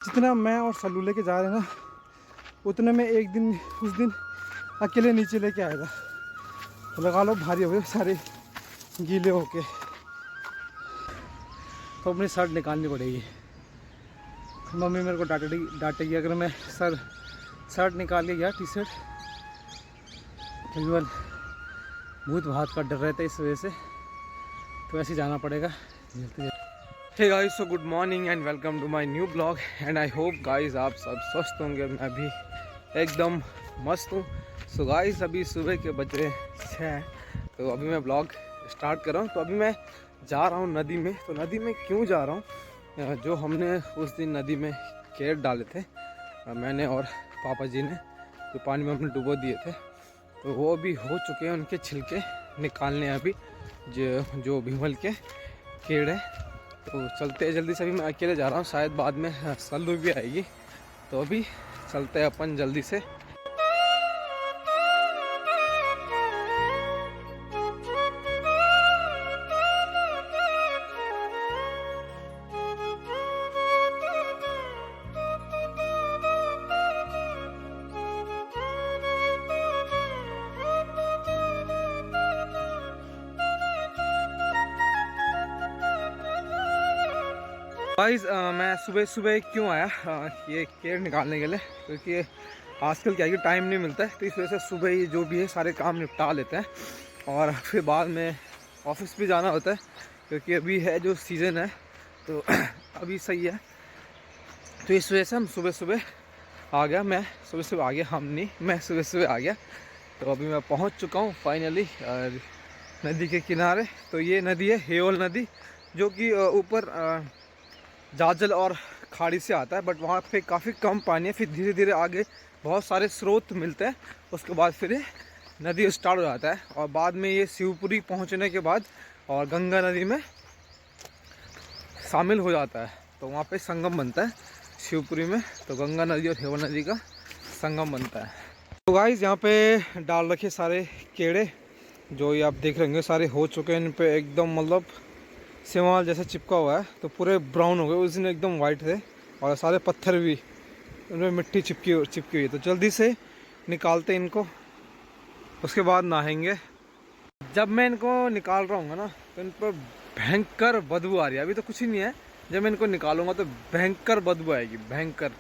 जितना मैं और सल्लू लेके जा रहे हैं ना, उतने में एक दिन उस दिन अकेले नीचे लेके आया था। तो लगा लो भारी हो गए सारे गीले होके। तो अपनी शर्ट निकालनी पड़ेगी। मम्मी मेरे को डांटेगी अगर मैं शर्ट निकाल के गया, टी शर्ट। तकरीबन भूत भात का डर रहता है इस वजह से, तो ऐसे जाना पड़ेगा। Hey guys, so good morning and welcome to my new blog and I hope guys आप सब स्वस्थ होंगे। मैं भी एकदम मस्त हूँ। सो गाइस अभी सुबह के बज रहे 6, तो अभी मैं ब्लॉग स्टार्ट कर रहा हूँ। तो अभी मैं जा रहा हूँ नदी में। तो नदी में क्यों जा रहा हूँ, जो हमने उस दिन नदी में केर डाले थे, मैंने और पापा जी ने, जो पानी में हमने डुबो दिए थे, तो वो भी हो चुके हैं। उनके छिलके निकालने हैं अभी, जो भीमल के केड़ है। तो चलते हैं जल्दी से। अभी मैं अकेले जा रहा हूँ, शायद बाद में सल्लू भी आएगी। तो अभी चलते हैं अपन जल्दी से। गाइस मैं सुबह सुबह क्यों आया ये केयर निकालने के लिए, क्योंकि आजकल क्या है कि टाइम नहीं मिलता है। तो इस वजह से सुबह ही जो भी है सारे काम निपटा लेते हैं, और फिर बाद में ऑफिस भी जाना होता है, क्योंकि अभी है जो सीज़न है, तो अभी सही है। तो इस वजह से हम सुबह सुबह आ गया। मैं सुबह सुबह आ गया, हम नहीं, मैं सुबह सुबह आ गया। तो अभी मैं पहुँच चुका हूँ फाइनली नदी के किनारे। तो ये नदी है हेयोल नदी, जो कि ऊपर जाजल और खाड़ी से आता है, बट वहाँ पे काफ़ी कम पानी है। फिर धीरे धीरे आगे बहुत सारे स्रोत मिलते हैं, उसके बाद फिर नदी स्टार्ट हो जाता है। और बाद में ये शिवपुरी पहुँचने के बाद और गंगा नदी में शामिल हो जाता है। तो वहाँ पे संगम बनता है शिवपुरी में। तो गंगा नदी और हेवन नदी का संगम बनता है। तो गाइस यहाँ पे डाल रखे सारे केड़े, जो ये आप देख रहे होंगे, सारे हो चुके हैं। इन पे एकदम मतलब सेवाल जैसा चिपका हुआ है, तो पूरे ब्राउन हो गए। उस दिन एकदम वाइट थे, और सारे पत्थर भी, उनमें मिट्टी चिपकी हुई है। तो जल्दी से निकालते इनको, उसके बाद नहाएंगे। जब मैं इनको निकाल रहा हूँ ना, तो इन पर भयंकर बदबू आ रही है। अभी तो कुछ ही नहीं है, जब मैं इनको निकालूंगा तो भयंकर बदबू आएगी, भयंकर।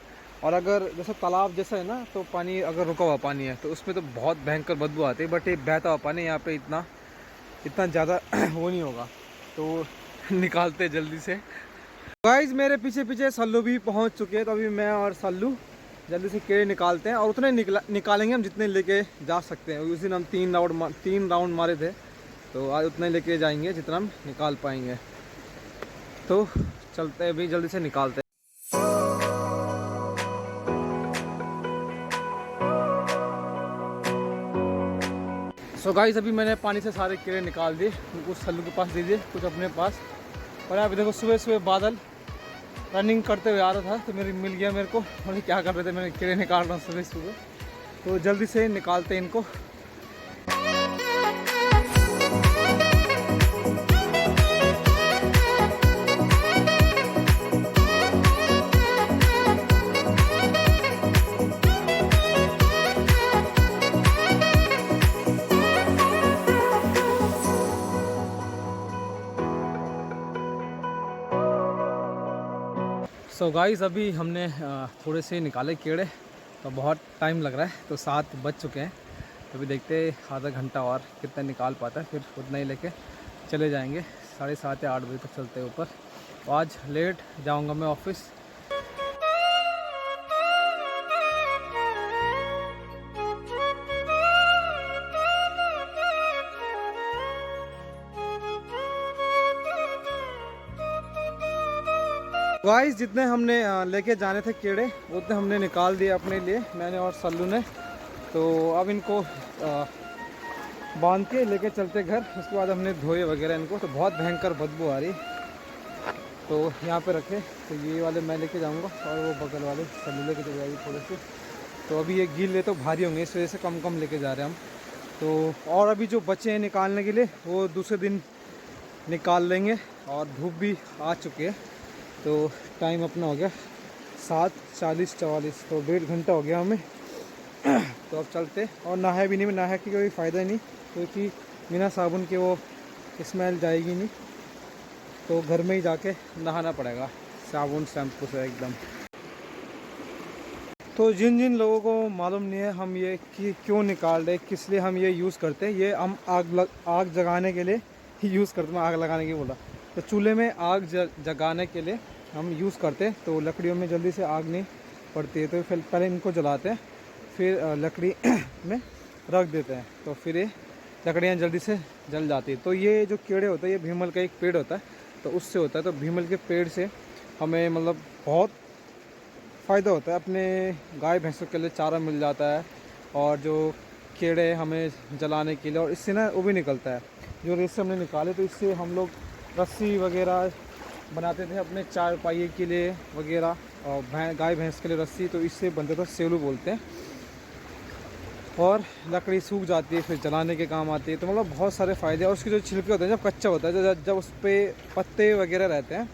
और अगर जैसे तालाब जैसा है ना, तो पानी अगर रुका हुआ पानी है तो उसमें तो बहुत भयंकर बदबू आती है। बट ये बहता हुआ पानी, यहाँ पे इतना ज़्यादा वो नहीं होगा। तो निकालते जल्दी से। गाइस मेरे पीछे पीछे सल्लू भी पहुंच चुके हैं। तो अभी मैं और सल्लू जल्दी से केड़े निकालते हैं, और उतने निकालेंगे हम जितने लेके जा सकते हैं। उस दिन हम 3 राउंड मारे थे, तो आज उतने लेके जाएंगे जितना हम निकाल पाएंगे। तो चलते हैं, अभी जल्दी से निकालते हैं। सो गाइस अभी मैंने पानी से सारे केड़े निकाल दिए, कुछ सल्लू के पास दे दिए, कुछ अपने पास। और अभी देखो सुबह सुबह बादल रनिंग करते हुए आ रहा था, तो मिल गया मेरे को। मतलब क्या कर रहे थे, मैंने कीड़े निकाल रहा हूँ सुबह सुबह। तो जल्दी से निकालते हैं इनको। सो गाइस अभी हमने थोड़े से निकाले कीड़े, तो बहुत टाइम लग रहा है। तो 7 बज चुके हैं। तो अभी देखते हैं आधा घंटा और कितना निकाल पाता है, फिर उतना ही लेके चले जाएंगे। 7:30 या 8 बजे तक चलते हैं ऊपर। तो आज लेट जाऊंगा मैं ऑफिस। गाइस जितने हमने लेके जाने थे कीड़े, उतने हमने निकाल दिए अपने लिए, मैंने और सल्लू ने। तो अब इनको बांध के लेके चलते घर। उसके बाद हमने धोए वगैरह इनको। तो बहुत भयंकर बदबू आ रही, तो यहाँ पे रखे। तो ये वाले मैं लेके जाऊँगा, और वो बगल वाले सल्लू लेके चले जाएगी थोड़े से। तो अभी ये गीले तो भारी होंगे, इस वजह से कम कम लेके जा रहे हैं हम। तो और अभी जो बचे हैं निकालने के लिए, वो दूसरे दिन निकाल लेंगे। और धूप भी आ चुकी है, तो टाइम अपना हो गया 7:40-44, तो 1.5 घंटा हो गया हमें। तो अब चलते, और नहाए भी नहीं, नहाए की कोई फ़ायदा नहीं, क्योंकि बिना साबुन के वो स्मेल जाएगी नहीं, तो घर में ही जाके नहाना पड़ेगा साबुन शैम्पू से एकदम। तो जिन जिन लोगों को मालूम नहीं है हम ये कि क्यों निकाल रहे, किस लिए हम ये यूज़ करते हैं, ये हम आग जगाने के लिए ही यूज़ करते हैं। मैं आग लगाने की बोला, तो चूल्हे में आग जगाने के लिए हम यूज़ करते हैं। तो लकड़ियों में जल्दी से आग नहीं पड़ती है, तो फिर पहले इनको जलाते हैं, फिर लकड़ी में रख देते हैं, तो फिर ये लकड़ियाँ जल्दी से जल जाती है। तो ये जो कीड़े होते हैं, ये भीमल का एक पेड़ होता है, तो उससे होता है। तो भीमल के पेड़ से हमें मतलब बहुत फ़ायदा होता है, अपने गाय भैंसों के लिए चारा मिल जाता है, और जो कीड़े हमें जलाने के लिए, और इससे ना वो भी निकलता है, जो रेसे हमने निकाले, तो इससे हम लोग रस्सी वगैरह बनाते थे अपने चारपाई के लिए वगैरह, और गाय भैंस के लिए रस्सी, तो इससे बनता था, सेलू बोलते हैं। और लकड़ी सूख जाती है, फिर जलाने के काम आती है, तो मतलब बहुत सारे फ़ायदे। और उसके जो छिलके होते हैं, जब कच्चा होता है, जब उस पर पत्ते वगैरह रहते हैं,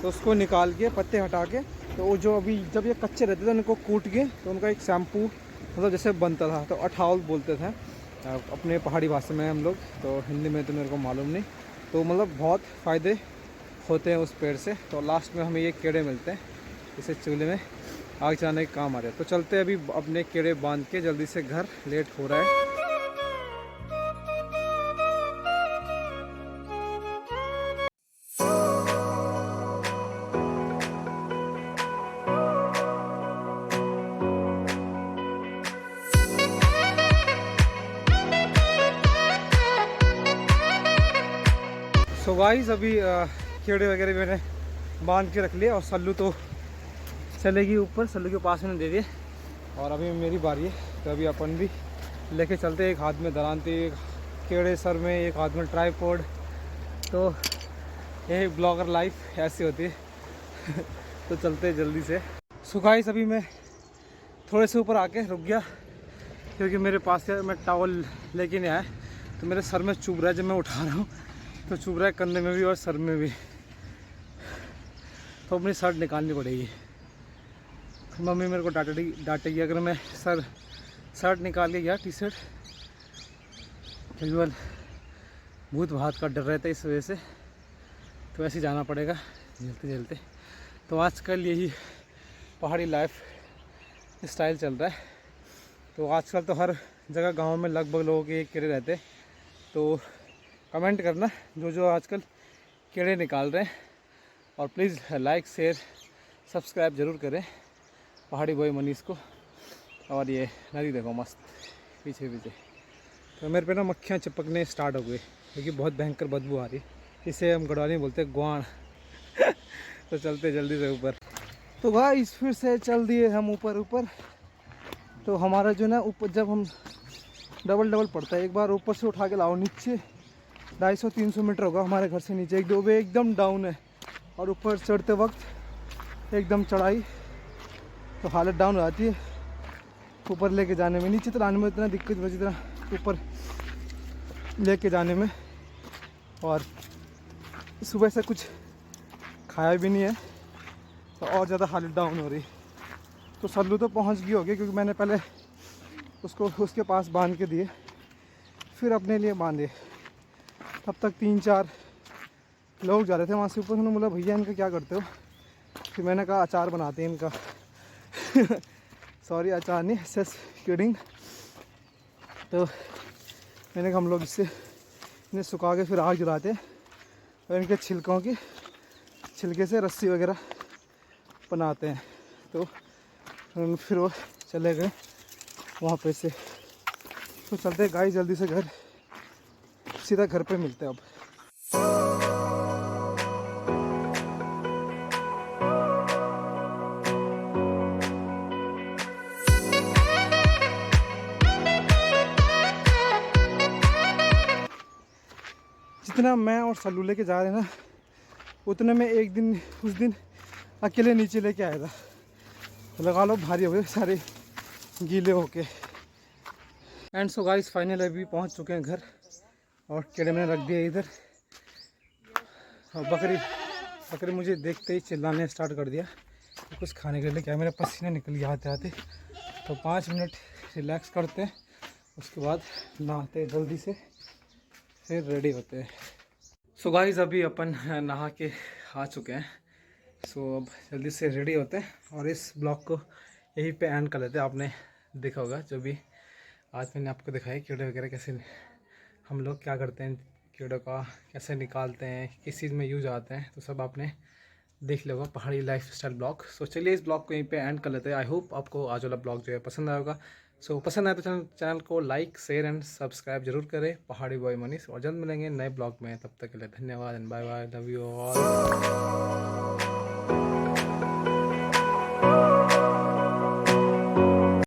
तो उसको निकाल के पत्ते हटा के, तो वो जो अभी जब ये कच्चे रहते थे उनको कूट के, तो उनका एक शैम्पू मतलब जैसे बनता था, तो अठाउल बोलते थे अपने पहाड़ी भाषा में हम लोग, तो हिंदी में तो मेरे को मालूम नहीं। तो मतलब बहुत फ़ायदे होते हैं उस पेड़ से। तो लास्ट में हमें ये कीड़े मिलते हैं, इसे चूल्हे में आग जलाने के काम आ रहे हैं। तो चलते हैं अभी अपने कीड़े बांध के जल्दी से घर, लेट हो रहा है। तो गाइस अभी कीड़े वगैरह भी मैंने बांध के रख लिए, और सल्लू तो चलेगी ऊपर, सल्लू के पास मैंने दे दिए, और अभी मेरी बारी है। तो अभी अपन भी लेके चलते, एक हाथ में दरांती, एक कीड़े सर में, एक हाथ में ट्राईपॉड। तो ये ब्लॉगर लाइफ ऐसी होती है। तो चलते जल्दी से। सो गाइस अभी मैं थोड़े से ऊपर आके रुक गया, क्योंकि मेरे पास मैं टॉवल लेके नहीं आया, तो मेरे सर में चुभ रहा है। जब मैं उठा रहा हूँ तो चुभ रहा है, कंधे में भी और सर में भी, तो अपनी शर्ट निकालनी पड़ेगी। मम्मी मेरे को डांटेगी अगर मैं शर्ट निकाल के गया, टी शर्ट, केवल भूत भात का डर रहता है इस वजह से, तो ऐसे जाना पड़ेगा झेलते झेलते। तो आजकल यही पहाड़ी लाइफ स्टाइल चल रहा है। तो आजकल तो हर जगह गांव में लगभग लोगों के कीड़े रहते हैं। तो कमेंट करना जो आजकल कीड़े निकाल रहे हैं, और प्लीज़ लाइक शेयर सब्सक्राइब ज़रूर करें पहाड़ी बॉय मनीष को। और ये नदी देखो मस्त पीछे पीछे। तो मेरे पे ना मक्खियाँ चिपकने स्टार्ट हो गई, क्योंकि बहुत भयंकर बदबू आ रही, इसे हम गढ़वाली में बोलते हैं ग्वाण। तो चलते जल्दी से ऊपर। तो गाइस फिर से चल दिए हम ऊपर। तो हमारा जो ना ऊपर, जब हम डबल पड़ता है, एक बार ऊपर से उठा के लाओ नीचे, 250-300 मीटर होगा हमारे घर से नीचे, एकदम डाउन है, और ऊपर चढ़ते वक्त एकदम चढ़ाई, तो हालत डाउन हो जाती है ऊपर लेके जाने में। नीचे तो लाने में इतना दिक्कत बची, इतना ऊपर लेके जाने में। और सुबह से कुछ खाया भी नहीं है, तो और ज़्यादा हालत डाउन हो रही। तो सल्लू तो पहुंच गई होगी, क्योंकि मैंने पहले उसको उसके पास बांध के दिए, फिर अपने लिए बांधे। तब तक 3-4 लोग जा रहे थे वहाँ से ऊपर। उन्होंने बोला भैया इनका क्या करते हो? फिर मैंने कहा अचार बनाते हैं इनका। सॉरी अचार नहीं, जस्ट किडिंग। तो मैंने कहा हम लोग इन्हें सुखा के फिर आग जलाते हैं, और इनके छिलके से रस्सी वगैरह बनाते हैं। तो फिर वो चले गए वहाँ पे से। तो चलते हैं गाइस जल्दी से घर, सीधा घर पे मिलते हैं अब। जितना मैं और सल्लू लेके जा रहे हैं ना, उतने में उस दिन अकेले नीचे लेके आया था। लगा लो भारी हो गए सारे गीले होके। एंड सो गाइस फाइनल अभी पहुंच चुके हैं घर, और कीड़े मैंने रख दिए इधर। और बकरी मुझे देखते ही चिल्लाने स्टार्ट कर दिया, कुछ खाने के लिए क्या, मेरा पसीना निकल गया आते आते। तो 5 मिनट रिलैक्स करते हैं, उसके बाद नहाते हैं जल्दी से, फिर रेडी होते हैं। सो गाइस अभी अपन नहा के आ चुके हैं। सो अब जल्दी से रेडी होते हैं और इस ब्लॉग को यहीं पे एंड कर लेते हैं। आपने देखा होगा जो भी आज मैंने आपको दिखाया कीड़े वगैरह कैसे हम लोग क्या करते हैं, कीड़ों का कैसे निकालते हैं, किस चीज़ में यूज आते हैं, तो सब आपने देख लिया होगा पहाड़ी लाइफस्टाइल ब्लॉग। सो चलिए इस ब्लॉग को यहीं पे एंड कर लेते हैं। आई होप आपको आज वाला ब्लॉग जो है पसंद आएगा। सो पसंद आए तो चैनल को लाइक शेयर एंड सब्सक्राइब जरूर करें। पहाड़ी बॉय मनीष, और जल्द मिलेंगे नए ब्लॉग में। तब तक के लिए धन्यवाद and bye bye, love you all.